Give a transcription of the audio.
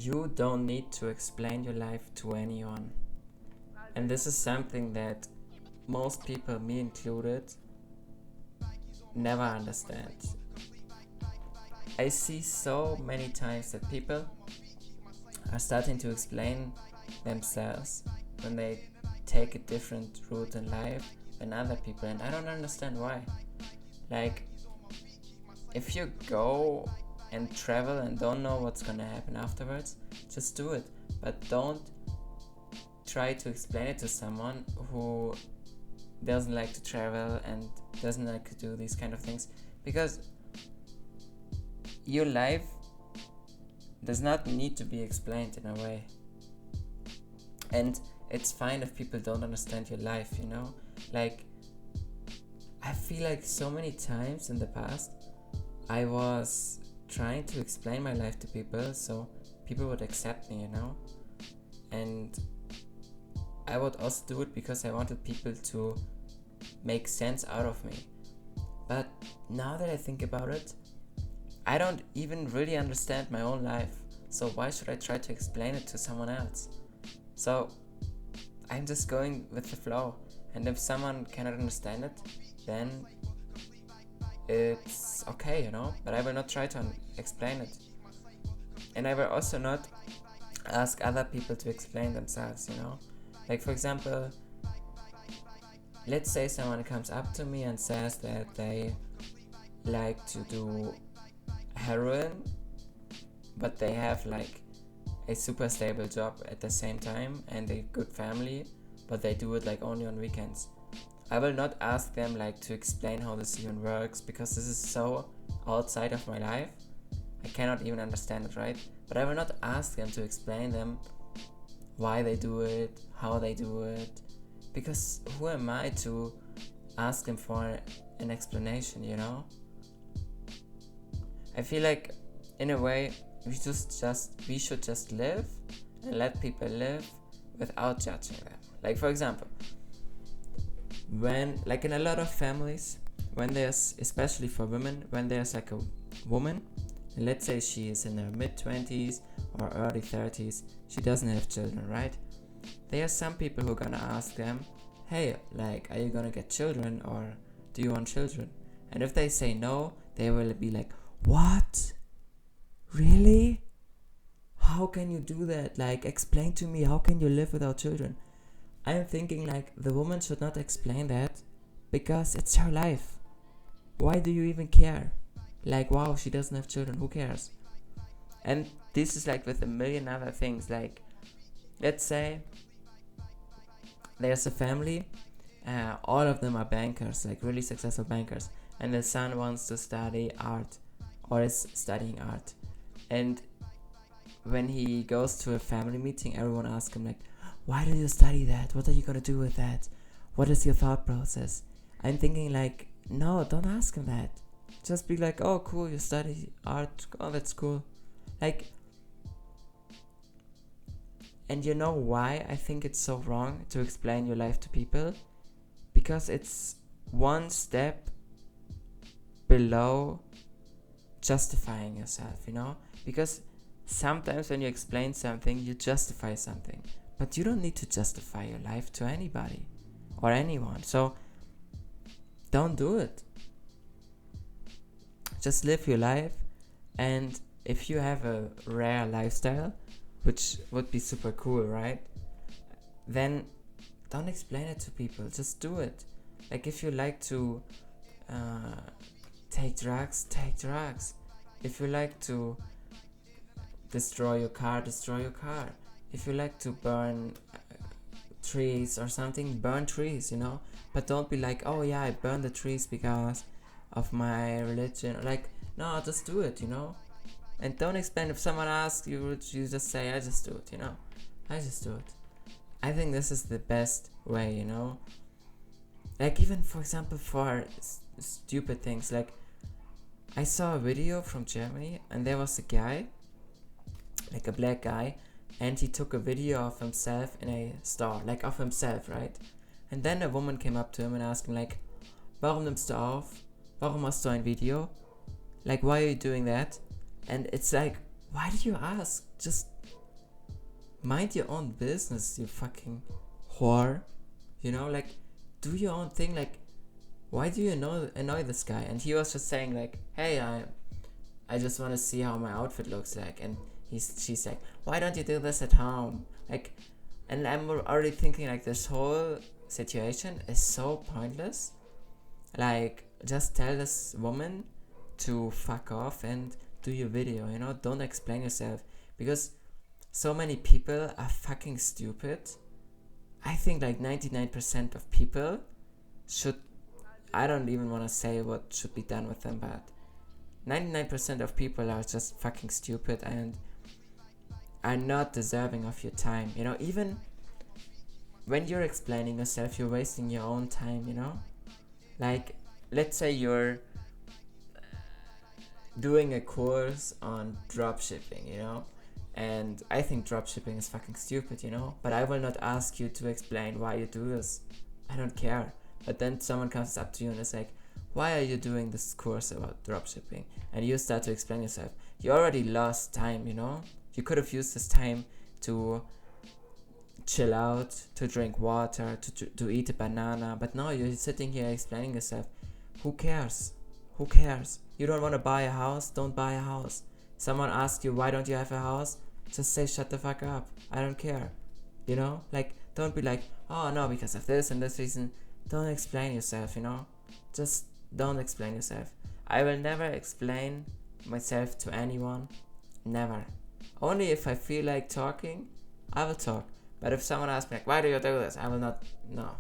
you don't need to explain your life to anyone. And this is something that most people, me included, never understand. I see so many times that people are starting to explain themselves when they take a different route in life than other people, and I don't understand why. Like, if you go and travel and don't know what's gonna happen afterwards, just do it. But don't try to explain it to someone who doesn't like to travel and doesn't like to do these kind of things, because your life does not need to be explained in a way. And it's fine if people don't understand your life, you know? Like, I feel like so many times in the past I was trying to explain my life to people so people would accept me, you know? And I would also do it because I wanted people to make sense out of me. But now that I think about it, I don't even really understand my own life. So why should I try to explain it to someone else? So I'm just going with the flow. And if someone cannot understand it, then it's okay, you know? But I will not try to explain it. And I will also not ask other people to explain themselves, you know? Like, for example, let's say someone comes up to me and says that they like to do heroin, but they have like a super stable job at the same time and a good family, but they do it like only on weekends. I will not ask them like to explain how this even works, because this is so outside of my life. I cannot even understand it, right? But I will not ask them to explain them why they do it, how they do it, because who am I to ask them for an explanation, you know? I feel like in a way we should just live and let people live without judging them. Like, for example, when, like, in a lot of families, when there's, especially for women, when there's like a woman, and let's say she is in her mid-20s or early 30s, she doesn't have children, right? There are some people who are gonna ask them, hey, like, are you gonna get children, or do you want children? And if they say no, they will be like, what? Really? How can you do that? Like, explain to me, how can you live without children? I'm thinking like, the woman should not explain that, because it's her life. Why do you even care? Like, wow, she doesn't have children, who cares? And this is like with a million other things. Like, let's say there's a family, all of them are bankers, like really successful bankers, and the son wants to study art, or is studying art. And when he goes to a family meeting, everyone asks him like, why do you study that? What are you gonna do with that? What is your thought process? I'm thinking like, no, don't ask him that. Just be like, oh cool, you study art, oh that's cool. Like, and you know why I think it's so wrong to explain your life to people? Because it's one step below justifying yourself, you know? Because sometimes when you explain something, you justify something. But you don't need to justify your life to anybody or anyone. So don't do it. Just live your life. And if you have a rare lifestyle, which would be super cool, right? Then don't explain it to people. Just do it. Like, if you like to take drugs, take drugs. If you like to destroy your car, destroy your car. If you like to burn trees or something, burn trees, you know? But don't be like, oh yeah, I burn the trees because of my religion. Like, no, just do it, you know? And don't explain. If someone asks you, you just say, I just do it, you know? I just do it. I think this is the best way, you know? Like, even, for example, for stupid things. Like, I saw a video from Germany, and there was a guy, like a black guy, and he took a video of himself in a store, like of himself, right? And then a woman came up to him and asked him like, warum nimmst du auf? Warum machst du ein Video? Like, why are you doing that? And it's like, why do you ask? Just mind your own business, you fucking whore. You know, like, do your own thing. Like, why do you annoy this guy? And he was just saying like, hey, I just want to see how my outfit looks like. And she's like, why don't you do this at home? Like, and I'm already thinking like this whole situation is so pointless. Like, just tell this woman to fuck off and do your video, you know? Don't explain yourself. Because so many people are fucking stupid. I think like 99% of people should, I don't even want to say what should be done with them, but 99% of people are just fucking stupid and are not deserving of your time, you know? Even when you're explaining yourself, you're wasting your own time, you know? Like, let's say you're doing a course on dropshipping, you know? And I think dropshipping is fucking stupid, you know? But I will not ask you to explain why you do this. I don't care. But then someone comes up to you and is like, why are you doing this course about dropshipping? And you start to explain yourself. You already lost time, you know? You could have used this time to chill out, to drink water, to eat a banana. But no, you're sitting here explaining yourself. Who cares? Who cares? You don't want to buy a house? Don't buy a house. Someone asks you, why don't you have a house? Just say, shut the fuck up. I don't care. You know? Like, don't be like, oh no, because of this and this reason. Don't explain yourself, you know? Just don't explain yourself. I will never explain myself to anyone. Never. Only if I feel like talking, I will talk. But if someone asks me like, why do you do this? I will not. No.